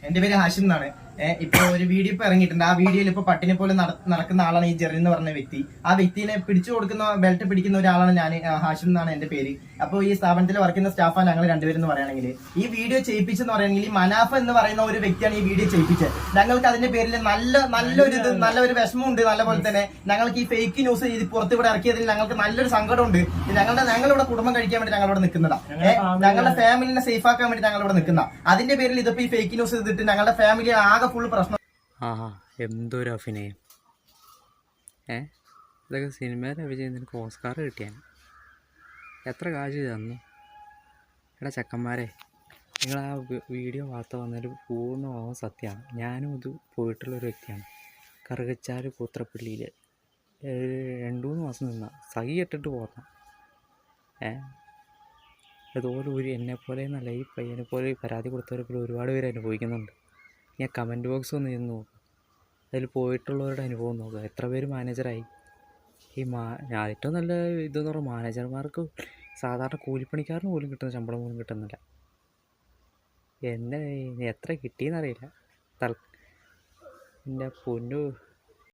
എന്റെ പേര് ഹാഷിം എന്നാണ്. ഇപ്പൊ ഒരു വീഡിയോ ഇപ്പൊ ഇറങ്ങിയിട്ടുണ്ട്. ആ വീഡിയോയിൽ ഇപ്പൊ പട്ടിനെ പോലെ നടക്കുന്ന ആളാണ് ഈ ജെറിൻ എന്ന് പറഞ്ഞ വ്യക്തി. ആ വ്യക്തിനെ പിടിച്ചു കൊടുക്കുന്ന ബെൽറ്റ് പിടിക്കുന്ന ഒരാളാണ് ഞാൻ. ഹാഷിം എന്നാണ് എന്റെ പേര്. അപ്പോൾ ഈ സ്ഥാപനത്തിൽ വർക്ക് ചെയ്യുന്ന സ്റ്റാഫാണ് ഞങ്ങൾ രണ്ടുപേരും എന്ന് പറയുകയാണെങ്കിൽ. ഈ വീഡിയോ ചെയ്യിപ്പിച്ചെന്ന് പറയുകയാണെങ്കിൽ ഈ മനാഫ് എന്ന് പറയുന്ന ഒരു വ്യക്തിയാണ് ഈ വീഡിയോ ചെയ്യിപ്പിച്ചത്. ഞങ്ങൾക്ക് അതിന്റെ പേരിൽ നല്ലൊരു വിഷമമുണ്ട്. നല്ലപോലെ തന്നെ ഞങ്ങൾക്ക് ഈ ഫേക്ക് ന്യൂസ് ഇത് പുറത്തുകൂടെ ഇറക്കിയതിൽ ഞങ്ങൾക്ക് നല്ലൊരു സങ്കടമുണ്ട്. ഞങ്ങളിവിടെ കുടുംബം കഴിക്കാൻ വേണ്ടി ഞങ്ങളിവിടെ നിൽക്കുന്നതാണ്. ഞങ്ങളുടെ ഫാമിലിനെ സേഫ് ആക്കാൻ വേണ്ടി ഞങ്ങളിവിടെ നിൽക്കുന്ന. അതിന്റെ പേരിൽ ഇതിപ്പോ ഈ ഫേക്ക് ന്യൂസ് ചെയ്തിട്ട് ഞങ്ങളുടെ ഫാമിലി ആകെ ഫുൾ പ്രശ്നം. എന്തൊരു അഭിനയം! ഇതൊക്കെ സിനിമയിൽ അഭിനയിച്ചതിന് ഓസ്കാർ കിട്ടിയാണ്. എത്ര കാശ് തന്നു? എടാ ചക്കന്മാരെ, നിങ്ങൾ ആ വീഡിയോ വാർത്ത വന്നൊരു പൂർണ്ണമാവും സത്യമാണ്. ഞാനും ഇത് പോയിട്ടുള്ളൊരു വ്യക്തിയാണ്. കറുകച്ചാൽ കൂത്രപ്പള്ളിയിൽ 2-3 മാസം നിന്ന സഹി ഇട്ടിട്ട് പോരണം. അതുപോലെ എന്നെപ്പോലെ എന്നല്ല, ഈ പയ്യനെ പോലെ പരാതി കൊടുത്തവരെ ഒരുപാട് പേര് അനുഭവിക്കുന്നുണ്ട്. ഞാൻ കമൻറ്റ് ബോക്സ് ഒന്ന് ചെന്ന് നോക്കും, അതിൽ പോയിട്ടുള്ളവരുടെ അനുഭവം നോക്കുക. എത്ര പേര് മാനേജറായി. ഏറ്റവും നല്ല ഇതെന്ന് പറഞ്ഞാൽ മാനേജർമാർക്ക് സാധാരണ കൂലിപ്പണിക്കാരന് പോലും കിട്ടുന്ന ശമ്പളം പോലും കിട്ടുന്നില്ല. എത്ര കിട്ടിയെന്നറിയില്ല. എൻ്റെ പൊന്നു